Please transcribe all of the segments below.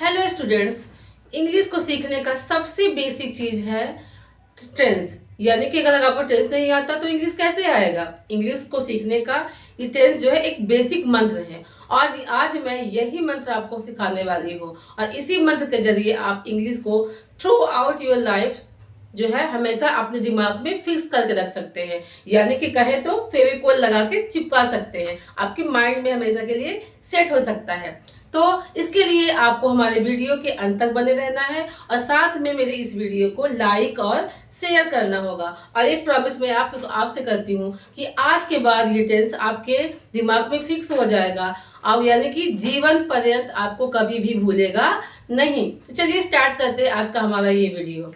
Hello students, English को सीखने का सबसे बेसिक चीज है टेंस। यानी कि अगर आपको टेंस नहीं आता तो इंग्लिश कैसे आएगा। इंग्लिश को सीखने का ये टेंस जो है एक बेसिक मंत्र है। आज आज मैं यही मंत्र आपको सिखाने वाली हूँ और इसी मंत्र के जरिए आप इंग्लिश को थ्रू आउट योर लाइफ जो है हमेशा अपने दिमाग में फिक्स करके रख सकते हैं। यानी कि कहे तो फेविकोल लगा के चिपका सकते हैं, आपके माइंड में हमेशा के लिए सेट हो सकता है। तो इसके लिए आपको हमारे वीडियो के अंत तक बने रहना है और साथ में मेरे इस वीडियो को लाइक और शेयर करना होगा। और एक प्रॉमिस मैं आपसे करती हूँ कि आज के बाद ये टेंस आपके दिमाग में फिक्स हो जाएगा, अब यानी कि जीवन पर्यंत आपको कभी भी भूलेगा नहीं। तो चलिए स्टार्ट करते हैं आज का हमारा ये video.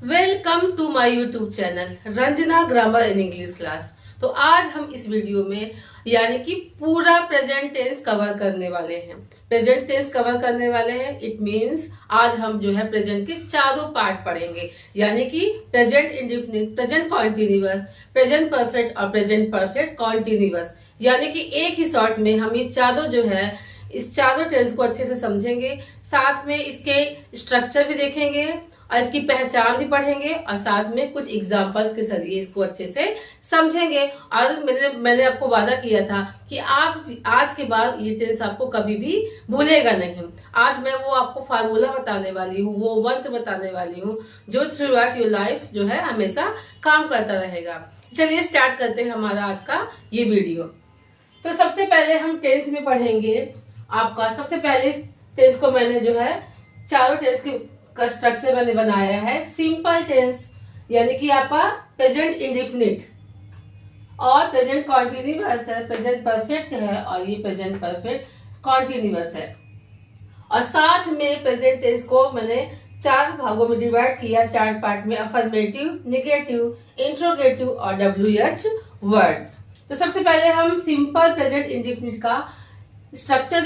Welcome to my YouTube channel Ranjana grammar in English class. तो आज हम इस वीडियो में यानी कि पूरा प्रेजेंट टेंस कवर करने वाले हैं। प्रेजेंट टेंस कवर करने वाले हैं, इट मींस आज हम जो है प्रेजेंट के चारों पार्ट पढ़ेंगे। यानी कि present indefinite, present continuous, present perfect और प्रेजेंट परफेक्ट कॉन्टिन्यूअस। यानी कि एक ही शॉट में हम ये चारों जो है इस चारों टेंस को अच्छे से समझेंगे, साथ में इसके स्ट्रक्चर भी देखेंगे और इसकी पहचान भी पढ़ेंगे और साथ में कुछ एग्जांपल्स के जरिए इसको अच्छे से समझेंगे। और मैंने आपको वादा किया था कि आप आज के बाद ये टेंस आपको कभी भी भूलेगा नहीं। आज मैं वो आपको फार्मूला बताने वाली हूँ, वो मंत्र बताने वाली हूँ जो थ्रू आउट योर लाइफ जो है हमेशा काम करता रहेगा। चलिए स्टार्ट करते हैं हमारा आज का ये वीडियो। तो सबसे पहले हम टेंस में पढ़ेंगे आपका। सबसे पहले टेंस को मैंने जो है चारों टेंस का स्ट्रक्चर मैंने बनाया है। सिंपल टेंस यानी कि आपका प्रेजेंट इंडेफिनिट और प्रेजेंट कॉन्टिन्यूअस है, प्रेजेंट परफेक्ट है और ये प्रेजेंट परफेक्ट कॉन्टिन्यूअस है। और साथ में प्रेजेंट टेंस को मैंने चार भागों में डिवाइड किया, चार पार्ट में, अफर्मेटिव, निगेटिव, इंट्रोगेटिव और WH वर्ड। तो सबसे पहले हम सिंपल प्रेजेंट इंडेफिनिट का स्ट्रक्चर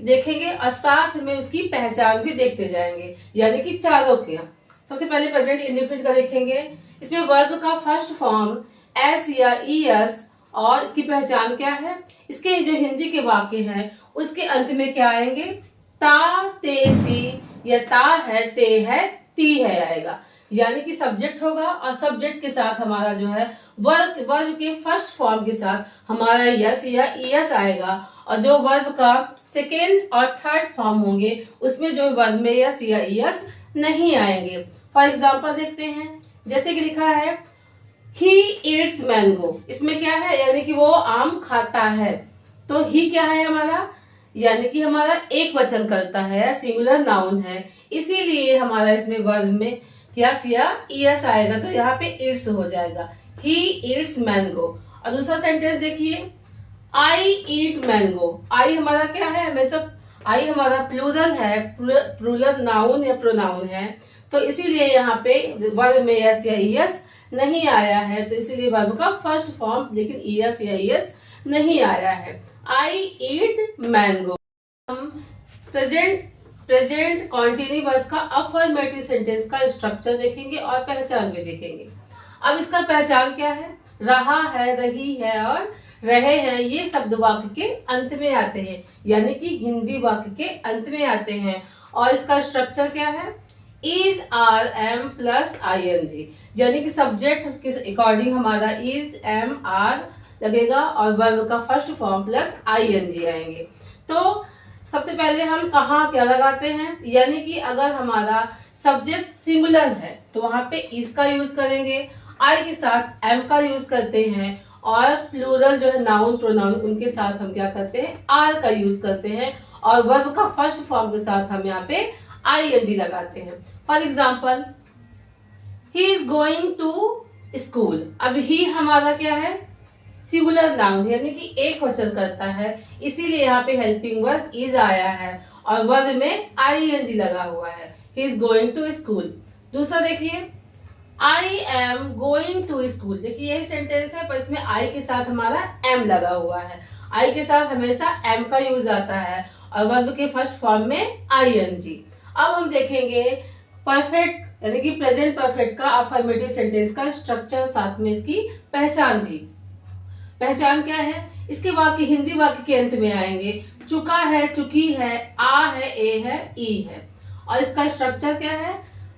देखेंगे और साथ में उसकी पहचान भी देखते जाएंगे, यानी कि चारों के। सबसे पहले प्रेजेंट इंडेफिनिट का देखेंगे। इसमें वर्ब का फर्स्ट फॉर्म एस या ईएस और इसकी पहचान क्या है। इसके जो हिंदी के वाक्य हैं उसके अंत में क्या आएंगे, ता, ते, ती या ता है, ते है, ती है आएगा। यानी कि सब्जेक्ट होगा और सब्जेक्ट के साथ हमारा जो है वर्ब के फर्स्ट फॉर्म के साथ हमारा यस या ईएस आएगा। और जो वर्ब का सेकेंड और थर्ड फॉर्म होंगे उसमें जो वर्ब में यस या ईएस नहीं आएंगे। फॉर एग्जाम्पल देखते हैं, जैसे कि लिखा है ही ईट्स मैंगो। इसमें क्या है, यानी कि वो आम खाता है। तो ही क्या है हमारा, यानी कि हमारा एक वचन करता है, सिंगुलर नाउन है, इसीलिए हमारा इसमें वर्ब में यस या ईएस आएगा। तो यहाँ पे ईट्स हो जाएगा, ही ईट्स मैंगो। और दूसरा सेंटेंस देखिए, आई ईट मैंगो। आई हमारा क्या है, हमेशा आई हमारा प्लूरल है, प्लूरल नाउन या प्रोनाउन है। तो इसीलिए यहाँ पे वर्ब में यस या ईएस नहीं आया है, तो इसीलिए वर्ब का फर्स्ट फॉर्म लेकिन ईएस या ईएस नहीं आया है। आई ईट मैंगो। हम प्रेजेंट कॉन्टिन्यूअस का अफर्मेटिव सेंटेंस का स्ट्रक्चर देखेंगे और पहचान भी देखेंगे। अब इसका पहचान क्या है, रहा है, रही है और रहे हैं, ये शब्द वाक्य के अंत में आते हैं, यानी कि हिंदी वाक्य के अंत में आते हैं। और इसका स्ट्रक्चर क्या है, is, are, am plus ING। यानी कि सब्जेक्ट के अकॉर्डिंग हमारा इज, एम, आर लगेगा और वर्ब का फर्स्ट फॉर्म प्लस ING आएंगे। तो सबसे पहले हम कहाँ क्या लगाते हैं, यानी कि अगर हमारा सब्जेक्ट सिंगुलर है तो वहां पे इज का यूज करेंगे, आई के साथ एम का यूज करते हैं और प्लूरल जो है नाउन प्रोनाउन उनके साथ हम क्या करते हैं, आर का यूज करते हैं और वर्ब का फर्स्ट फॉर्म के साथ हम यहाँ पे ING लगाते हैं। For example, he is going to school. अब ही हमारा क्या है, सिंगुलर नाउन यानी कि एक वचन करता है, इसीलिए यहाँ पे हेल्पिंग वर्ब इज आया है और वर्ब में ING लगा हुआ है। He is going to school. दूसरा देखिए, I am going to school. देखिए यही सेंटेंस है पर इसमें आई के साथ हमारा एम लगा हुआ है। आई के साथ हमेशा एम का यूज आता है और वर्ब के फर्स्ट फॉर्म में ING। अब हम देखेंगे परफेक्ट यानी कि प्रेजेंट परफेक्ट का अफर्मेटिव सेंटेंस का स्ट्रक्चर, साथ में इसकी पहचान भी। पहचान क्या है? इसके वाक्य हिंदी वाक्य के अंत में आएंगे। चुका है, चुकी है, आ है, ए है, ई है। और इसका स्ट्रक्चर क्या है?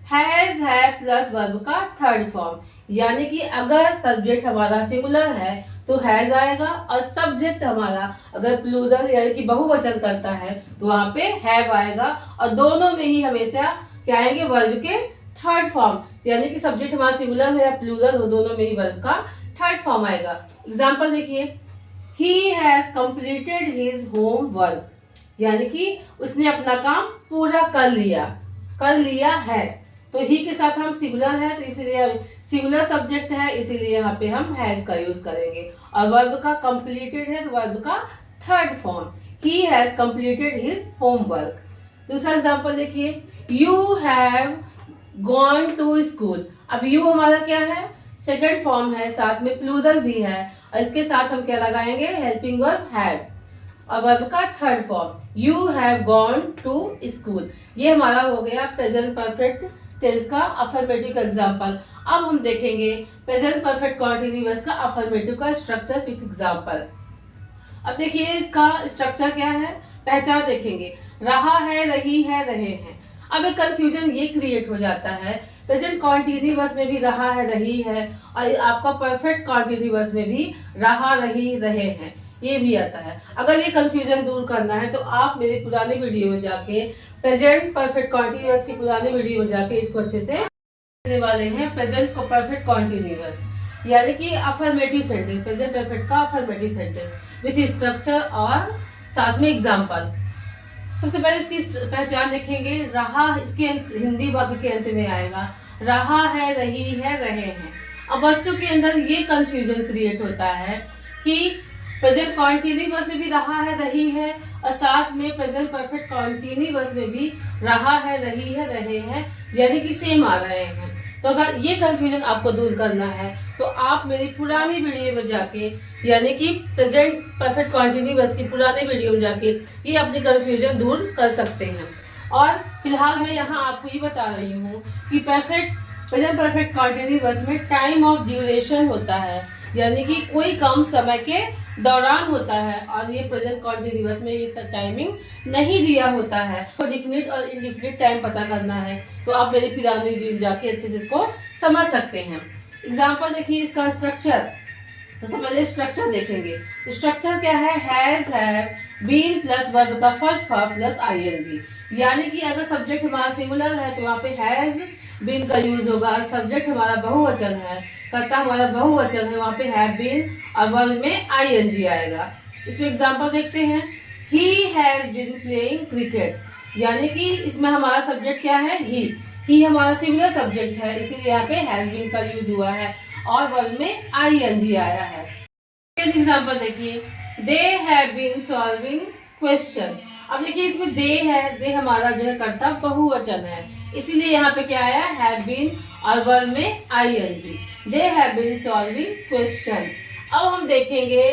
हैज है प्लस वर्ब का थर्ड फॉर्म। यानी कि अगर सब्जेक्ट हमारा सिंगुलर है तो हैज आएगा, और सब्जेक्ट हमारा अगर प्लूरल यानी कि बहुवचन करता है तो वहां पे हैव आएगा। और दोनों में ही हमेशा क्या आएंगे? वर्ब के थर्ड फॉर्म। यानी कि सब्जेक्ट हमारा सिंगुलर हो या प्लूरल हो, दोनों में ही वर्ब का थर्ड फॉर्म आएगा। एग्जाम्पल देखिए, ही has completed his home work, यानी कि उसने अपना काम पूरा कर लिया है। तो ही के साथ हम सिंगुलर है तो इसीलिए सिंगुलर सब्जेक्ट है, इसीलिए यहाँ पे हम हैज का यूज करेंगे। और वर्ब का कंप्लीटेड है तो वर्ब का third form, he has completed his homework. दूसरा एग्जांपल देखिए, you have gone to school. अब यू हमारा क्या है? सेकंड फॉर्म है, साथ में प्लूरल भी है, और इसके साथ हम क्या लगाएंगे? हेल्पिंग वर्ब हैव, और वर्ब का third form, you have gone to school. ये हमारा हो गया प्रेजेंट परफेक्ट टेंस का अफर्मेटिव का एग्जांपल। अब हम देखेंगे प्रेजेंट परफेक्ट कॉन्टिन्यूअस का अफर्मेटिव का स्ट्रक्चर विथ एग्जांपल। अब देखिए इसका स्ट्रक्चर क्या है, पहचान देखेंगे। रहा है, रही है, रहे हैं। अब एक कंफ्यूजन ये क्रिएट हो जाता है, प्रेजेंट कॉन्टिन्यूअस में भी रहा है, रही है, और आपका परफेक्ट कॉन्टिन्यूअस में भी रहा, रही, रहे हैं, ये भी आता है। अगर ये कंफ्यूजन दूर करना है तो आप मेरे पुराने वीडियो में जाके प्रेजेंट परफेक्ट कॉन्टिन्यूअस की पुराने वीडियो में जाके इसको अच्छे से देखने वाले हैं। प्रेजेंट परफेक्ट कॉन्टिन्यूअस यानी कि अफर्मेटिव सेंटेंस, प्रेजेंट परफेक्ट का अफर्मेटिव सेंटेंस विथ स्ट्रक्चर और साथ में एग्जाम्पल। सबसे पहले इसकी पहचान देखेंगे। रहा इसके हिंदी वाक्य के अंत में आएगा, रहा है, रही है, रहे हैं। अब बच्चों के अंदर ये कंफ्यूजन क्रिएट होता है कि प्रेजेंट कॉन्टिन्यूअस में भी रहा है, रही है, और साथ में प्रेजेंट परफेक्ट कॉन्टिन्यूअस में भी रहा है, रही है, रहे हैं, यानी कि सेम आ रहे हैं। तो अगर ये कंफ्यूजन आपको दूर करना है तो आप मेरी पुरानी वीडियो में जाके यानी कि प्रेजेंट परफेक्ट कॉन्टिन्यूअस की पुराने वीडियो में जाके ये अपनी कंफ्यूजन दूर कर सकते हैं। और फिलहाल मैं यहाँ आपको ये बता रही हूँ कि प्रेजेंट परफेक्ट कॉन्टिन्यूअस में टाइम ऑफ ड्यूरेशन होता है, यानी कि कोई कम समय के दौरान होता है, और ये प्रेजेंट कॉन्टिन्यूअस में इसका टाइमिंग नहीं दिया होता है। तो डिफिनिट और इनडिफिनिट टाइम पता करना है तो आप मेरी पुरानी वीडियो में जाके अच्छे से इसको समझ सकते हैं। एग्जाम्पल देखिए इसका स्ट्रक्चर। सबसे पहले स्ट्रक्चर देखेंगे। स्ट्रक्चर क्या है? Has, have, been plus verb का फर्स्ट फॉर्म प्लस आईएनजी। यानी कि अगर सब्जेक्ट हमारा सिंगुलर है तो वहाँ पे हैज बीन का यूज होगा। सब्जेक्ट हमारा बहुवचन है, कर्ता हमारा बहुवचन है, वहाँ पे हैव बीन और वर्ब में आईएनजी आएगा। इसमें एग्जांपल देखते हैं। He has been playing cricket, यानी कि इसमें हमारा सब्जेक्ट क्या है? ही हमारा सिंगुलर सब्जेक्ट है, इसीलिए यहाँ पे हैज बीन का यूज हुआ है और वर्ब में आईएनजी आया है। सेकंड एग्जांपल देखिए, they have been solving question. अब देखिए इसमें दे है, दे हमारा जो है कर्ता बहुवचन है, इसीलिए यहाँ पे क्या आया? हैव बीन और वर्ब में I N G. They have been solving question. अब हम देखेंगे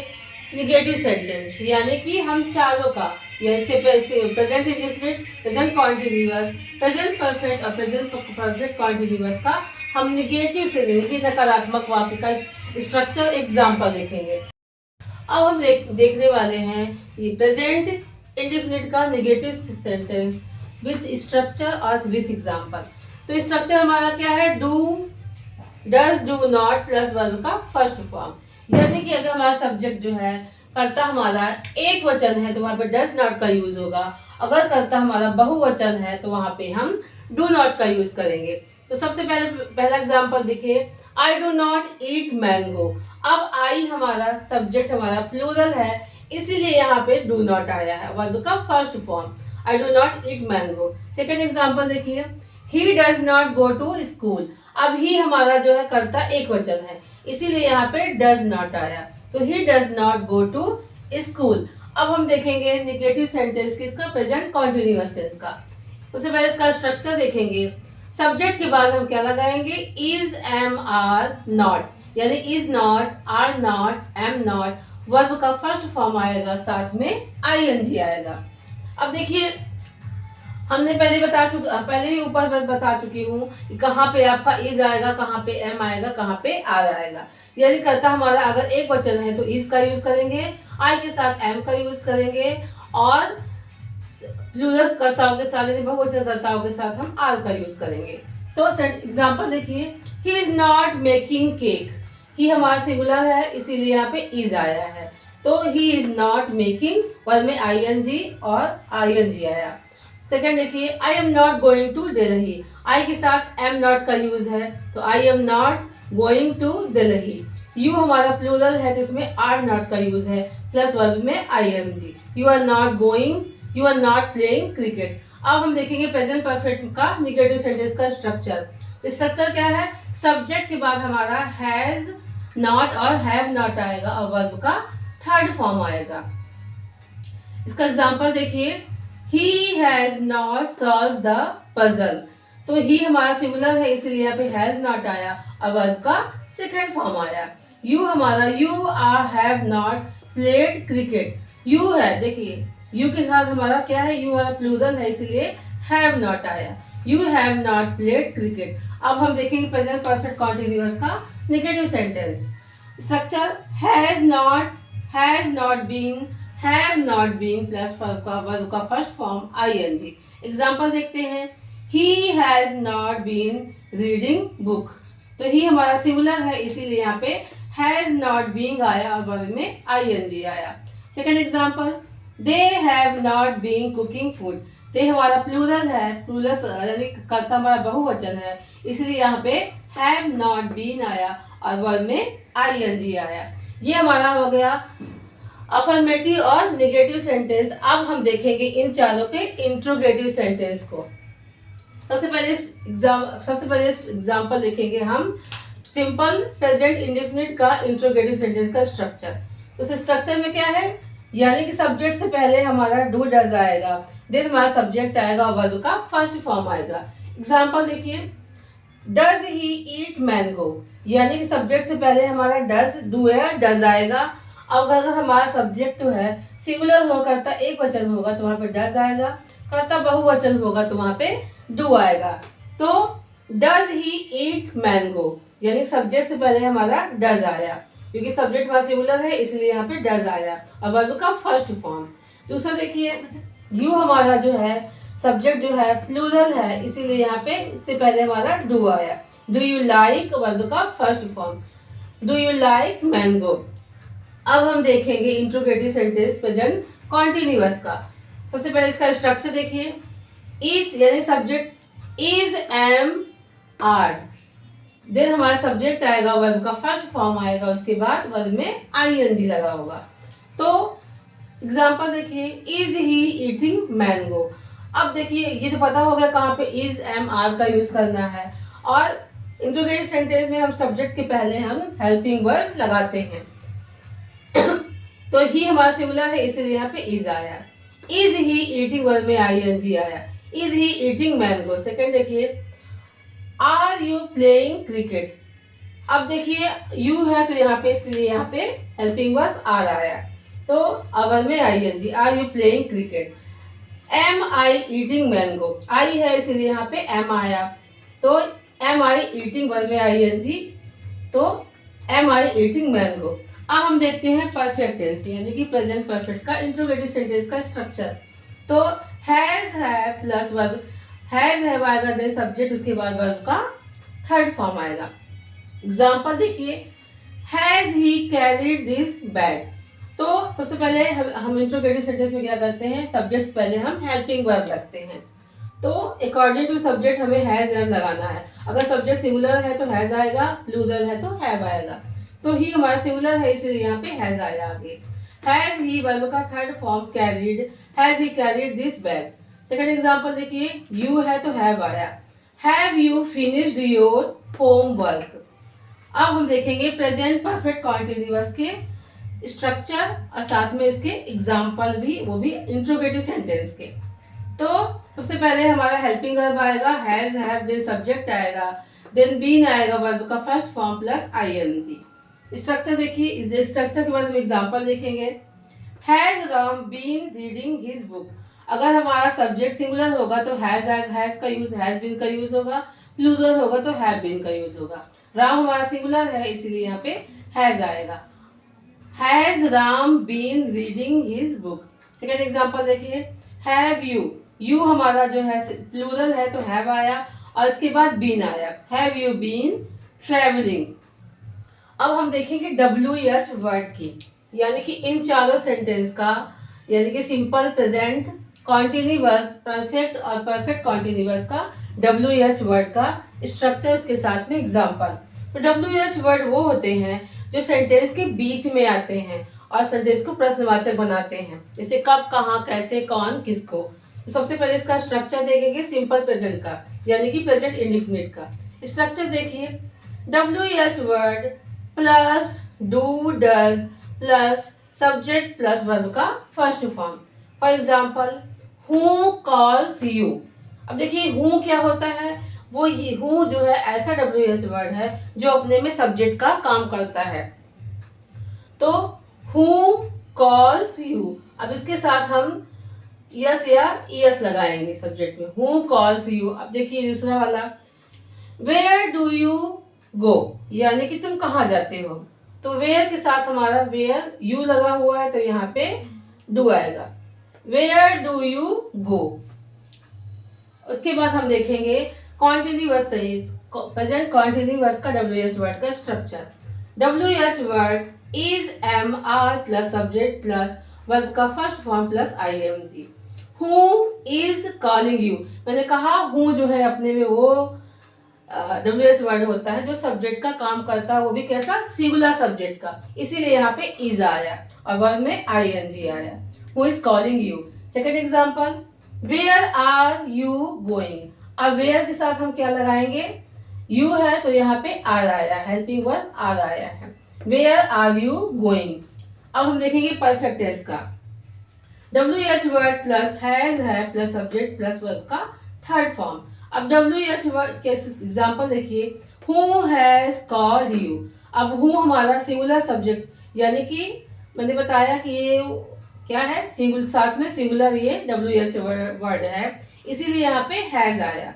निगेटिव सेंटेंस, यानी कि हम चारों का जैसे present indefinite, present continuous, present perfect और प्रेजेंट परफेक्ट कॉन्टिन्यूअस का हम निगेटिव से यानी कि नकारात्मक वाक्य का स्ट्रक्चर एग्जाम्पल देखेंगे। अब हम देखने वाले हैं ये प्रेजेंट इंडेफिनिट का निगेटिव सेंटेंस विथ स्ट्रक्चर और विथ एग्जाम्पल। तो स्ट्रक्चर हमारा क्या है? Do, does, do not plus verb का फर्स्ट फॉर्म। यानी कि अगर हमारा सब्जेक्ट जो है कर्ता हमारा एक वचन है तो वहां पे डज नॉट का यूज होगा। अगर कर्ता हमारा बहुवचन है तो वहां पे हम डू नॉट का यूज करेंगे। तो सबसे पहला एग्जांपल देखिए, आई डू नॉट ईट मैंगो। अब आई हमारा सब्जेक्ट हमारा प्लूरल है, इसीलिए यहाँ पे डू नॉट आया है, वर्ब का first form, I do not eat mango. Second example देखिए, he does not go to school. अब ही हमारा जो है कर्ता एक वचन है, इसीलिए यहाँ पे डज नॉट आया, तो he does not go to school. अब हम देखेंगे निगेटिव सेंटेंस किसका? प्रेजेंट कॉन्टिन्यूअस टेंस का। उससे पहले इसका स्ट्रक्चर देखेंगे। सब्जेक्ट के बाद हम क्या लगाएंगे? इज, एम, आर, नॉट, यानी is not, are not, am not, verb का फर्स्ट फॉर्म आएगा, साथ में आईएनजी आएगा। अब देखिए हमने पहले ही ऊपर बता चुकी हूँ कि कहाँ पे आपका इज आएगा, कहाँ पे एम आएगा, कहाँ पे आर आएगा। यदि कर्ता हमारा अगर एक वचन है तो इज का यूज करेंगे, आई के साथ एम का यूज करेंगे, और प्लूरल कर्ताओं के साथ, बहुवचन कर्ताओं के साथ हम आर का यूज करेंगे। तो एग्जाम्पल देखिए, he is not making cake. He हमारा सिंगुलर है इसीलिए यहाँ पे इज आया है। तो ही इज नॉट मेकिंग, वर्ब में आई एन जी और आई एन जी आया। सेकेंड देखिए, I am not going to Delhi. I के साथ एम नॉट का यूज है, तो I am not going to Delhi. You हमारा प्लूरल है तो इसमें आर नॉट का यूज है, प्लस वर्ब में आई एम जी। You are not going, you are not playing cricket. अब हम देखेंगे प्रेजेंट परफेक्ट का निगेटिव सेंटेंस का स्ट्रक्चर। स्ट्रक्चर क्या है? सब्जेक्ट के बाद हमारा हैज नॉट और हैव नॉट आएगा और वर्ब का थर्ड फॉर्म आएगा। इसका एग्जांपल देखिए, ही has not solve the puzzle. तो ही हमारा सिंगुलर है इसलिए यहाँ पे हैज नॉट आया और वर्ब का सेकंड फॉर्म आया। यू हमारा you are have not played cricket. You है, देखिए यू के साथ हमारा क्या है, यू हमारा प्लूरल है इसलिए हैव नॉट आया। You have not played cricket. अब हम देखेंगे प्रेजेंट परफेक्ट कॉन्टिन्यूअस का negative sentence. Structure has not been, have not been plus verb का first form I N G. Example देखते हैं, he has not been reading book. तो he हमारा singular है इसीलिए यहाँ पे हैज नॉट बीइंग आया और वर्ब में आई एन जी आया। Second example, they have not been cooking food. They हमारा प्लूरल है, प्लूरल यानी कर्ता हमारा बहुवचन है इसलिए यहाँ पे हैव नॉट बीन आया और वर्ब में आई एन जी आया। ये हमारा हो गया अफर्मेटिव और नेगेटिव सेंटेंस। अब हम देखेंगे इन चारों के इंट्रोगेटिव सेंटेंस को। सबसे पहले एग्जाम्पल देखेंगे हम सिंपल प्रेजेंट इंडेफिनिट का इंट्रोगेटिव सेंटेंस का स्ट्रक्चर। तो इस स्ट्रक्चर में क्या है, यानी कि सब्जेक्ट से पहले हमारा डू डज आएगा, देन हमारा सब्जेक्ट आएगा और वर्ब का फर्स्ट फॉर्म आएगा। एग्जाम्पल देखिए, डज ही ईट मैंगो, यानी कि सब्जेक्ट से पहले हमारा डज डू या डज आएगा। अब अगर हमारा सब्जेक्ट जो है सिंगुलर हो, करता एक वचन होगा तो वहां पे डज आएगा, करता बहुवचन होगा तो वहां पे डू आएगा। तो डज ही ईट मैंगो, यानी सब्जेक्ट से पहले हमारा डज आया, क्योंकि सब्जेक्ट हमारा सिंगुलर है इसलिए यहाँ पे डज आया और वर्ब का फर्स्ट फॉर्म। दूसरा देखिए, यू हमारा जो है सब्जेक्ट जो है प्लूरल है इसीलिए यहाँ पे इससे पहले हमारा डू आया। डू यू लाइक, वर्ब का first form, do you like mango. अब हम देखेंगे इंट्रोगेटिव सेंटेंस प्रेजेंट कॉन्टिन्यूअस का। सबसे पहले इसका स्ट्रक्चर देखिए, इज यानी subject is am are, then हमारा सब्जेक्ट आएगा, वर्ब का फर्स्ट फॉर्म आएगा, उसके बाद वर्ब में आई एन जी लगा होगा। तो एग्जाम्पल देखिए, इज ही ईटिंग मैंगो। अब देखिए ये तो पता हो गया कहाँ पे इज एम आर का यूज करना है, और इंट्रोगेटिव सेंटेंस में हम सब्जेक्ट के पहले हम हेल्पिंग वर्ब लगाते हैं। तो ही हमारा सिंगुलर है इसलिए यहाँ पे इज आया। इज ही ईटिंग, वर्ब में आई एन जी आया। Is he eating mango. Second देखिए, आर यू प्लेइंग क्रिकेट। अब देखिए यू है तो यहाँ पे इसलिए यहाँ पे हेल्पिंग वर्ब आर आया, तो वर्ब में I N G, are you playing cricket. Am I eating mango, I है इसलिए यहाँ पे एम आया, तो एम आई ईटिंग, वर्ब में आई एन जी, तो एम आई ईटिंग मैंगो। अब हम देखते हैं परफेक्ट टेंस यानी कि प्रेजेंट परफेक्ट का इंट्रोगेटिव सेंटेंस का स्ट्रक्चर। तो हैज है प्लस वर्ब, हैज है आएगा, देन सब्जेक्ट, उसके बाद वर्ब का थर्ड फॉर्म आएगा। एग्जाम्पल देखिए, has he carried this bag. तो सबसे पहले हम इंट्रोगेटिव सेंटेंस में क्या करते हैं, सब्जेक्ट से पहले हम हेल्पिंग वर्ब रखते हैं। तो अकॉर्डिंग टू सब्जेक्ट हमें हैज एम लगाना है। अगर सब्जेक्ट सिंगुलर है तो हैज आएगा, प्लूरल है तो हैव आएगा। तो ही हमारा सिंगुलर है इसलिए यहाँ पे हैज आया आगे। हैज ही वर्ब का third form carried, has he carried this bag. Second example देखिए, यू है तो हैव आया। Have you finished your homework. अब हम देखेंगे प्रेजेंट परफेक्ट कॉन्टिन्यूअस के स्ट्रक्चर और साथ में इसके एग्जाम्पल भी, वो भी इंट्रोगेटिव सेंटेंस के। तो सबसे पहले हमारा हेल्पिंग वर्ब आएगा, हैज हैव, देन सब्जेक्ट आएगा, देन बीन आएगा, वर्ब का first form plus I N G. Structure देखिए, इस स्ट्रक्चर के बाद हम एग्जाम्पल देखेंगे। Has Ram been reading his book. अगर हमारा सब्जेक्ट सिंगुलर होगा तो हैज का यूज हैज बीन का यूज होगा, प्लूरल होगा तो हैव बीन का यूज होगा। राम हमारा सिंगुलर है इसीलिए यहाँ पे हैज आएगा। Has Ram been reading his book. Second example देखिए, हैव यू, यू हमारा जो है प्लूरल है तो हैव आया और इसके बाद बीन आया, हैव यू बीन ट्रेवलिंग। अब हम देखेंगे WH वर्ड की, यानी कि इन चारों सेंटेंस का, यानी कि सिंपल, प्रेजेंट, कॉन्टिन्यूअस, परफेक्ट और परफेक्ट कॉन्टिन्यूअस का WH वर्ड का स्ट्रक्चर, उसके साथ में एग्जाम्पल। तो WH वर्ड वो होते हैं जो सेंटेंस के बीच में आते हैं और सेंटेंस को प्रश्नवाचक बनाते हैं, जैसे कब, कहाँ, कैसे, कौन, किसको। तो सबसे पहले इसका स्ट्रक्चर देखेंगे सिंपल प्रेजेंट का, यानी कि प्रेजेंट इंडिफिनिट का स्ट्रक्चर देखिए। WH word plus do does plus subject plus verb का first form. For example, who calls you. अब देखिए हु क्या होता है, वो ये हु जो है ऐसा WH वर्ड है जो अपने में सब्जेक्ट का काम करता है। तो हु कॉल्स यू, अब इसके साथ हम यस या ईएस लगाएंगे सब्जेक्ट में, हु कॉल्स यू। अब देखिए दूसरा वाला, वेयर डू यू गो, यानी कि तुम कहाँ जाते हो। तो वेयर के साथ हमारा वेयर यू लगा हुआ है तो यहाँ पे डू आएगा, वेयर डू यू गो। उसके बाद हम देखेंगे कॉन्टिन्यूअस, प्रेजेंट कॉन्टिन्यूअस का WH वर्ड का structure. WH word is am are plus subject plus verb का first form plus ING। Who is calling you, मैंने कहा हु जो है अपने में वो WH वर्ड होता है जो सब्जेक्ट का काम करता है, वो भी कैसा, सिंगुलर सब्जेक्ट का, इसीलिए यहाँ पे इज आया और वर्ब में ING आया। Who is calling you. Second example, where are you going. अब वेयर के साथ हम क्या लगाएंगे, यू है तो यहाँ पे आर आया, हेल्पिंग वर्ब आर आया है, वेयर आर यू गोइंग। अब हम देखेंगे परफेक्ट टेंस का। WH वर्ड प्लस हैज है प्लस सब्जेक्ट प्लस वर्ब का थर्ड फॉर्म। अब WH वर्ड के एग्जाम्पल देखिए, हु हैज कॉल्ड यू। अब हु हमारा सिंगुलर सब्जेक्ट, यानी कि मैंने बताया कि ये क्या है, सिंगुलर, साथ में सिंगुलर ये WH वर्ड है, इसीलिए यहाँ पे हैज आया।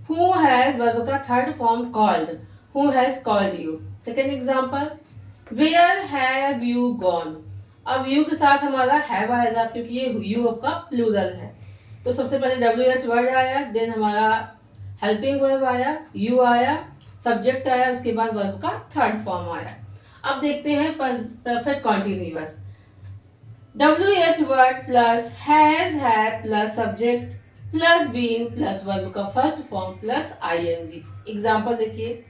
हु हैज वर्ब का third form called, who has called you. Second example, where have you gone. अब यू के साथ हमारा हैव आएगा क्योंकि ये यू आपका प्लूरल है। तो सबसे पहले WH वर्ड आया, देन हमारा हेल्पिंग वर्ब आया, यू आया, सब्जेक्ट आया, उसके बाद वर्ब का थर्ड फॉर्म आया। अब देखते हैं perfect continuous. WH word plus has है plus subject plus been plus verb का first form plus ING। Example देखिए,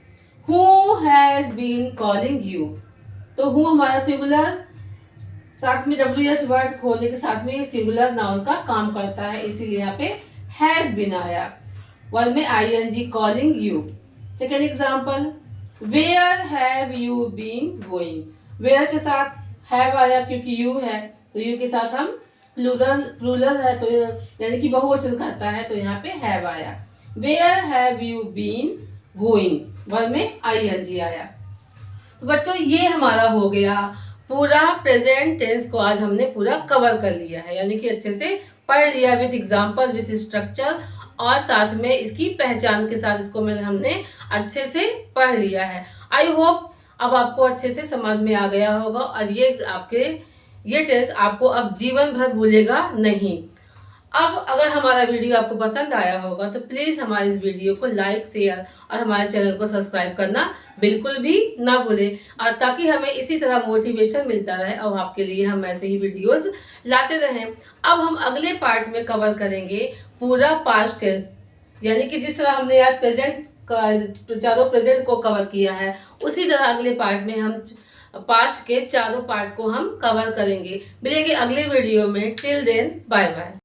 who has been calling you. तो हु हमारा सिंगुलर, साथ में WH वर्ड खोलने के साथ में सिंगुलर नाउन का काम करता है, इसीलिए यहाँ पे हैज बीन आया, वर्ब में ING calling you. Second example, where have you been going. Where के साथ हैव आया क्योंकि यू है, तो यू के साथ हम प्लूरल है तो यानी कि बहुवचन करता है, तो यहाँ पे हैव आया। Where have you been going, verb में ING आया। तो बच्चों ये हमारा हो गया पूरा प्रेजेंट टेंस को आज हमने पूरा कवर कर लिया है, यानी कि अच्छे से पढ़ लिया विथ एग्जाम्पल विथ स्ट्रक्चर, और साथ में इसकी पहचान के साथ इसको हमने अच्छे से पढ़ लिया है। आई होप अब आपको अच्छे से समझ में आ गया होगा और ये टेंस आपको अब जीवन भर भूलेगा नहीं। अब अगर हमारा वीडियो आपको पसंद आया होगा तो प्लीज़ हमारे इस वीडियो को लाइक, शेयर और हमारे चैनल को सब्सक्राइब करना बिल्कुल भी ना भूलें, और ताकि हमें इसी तरह मोटिवेशन मिलता रहे और आपके लिए हम ऐसे ही वीडियोस लाते रहें। अब हम अगले पार्ट में कवर करेंगे पूरा पास्ट टेंस, यानी कि जिस तरह हमने आज चारों प्रेजेंट को कवर किया है, उसी तरह अगले पार्ट में हम पास्ट के चारों पार्ट को हम कवर करेंगे। मिलेंगे अगले वीडियो में। Till then bye bye.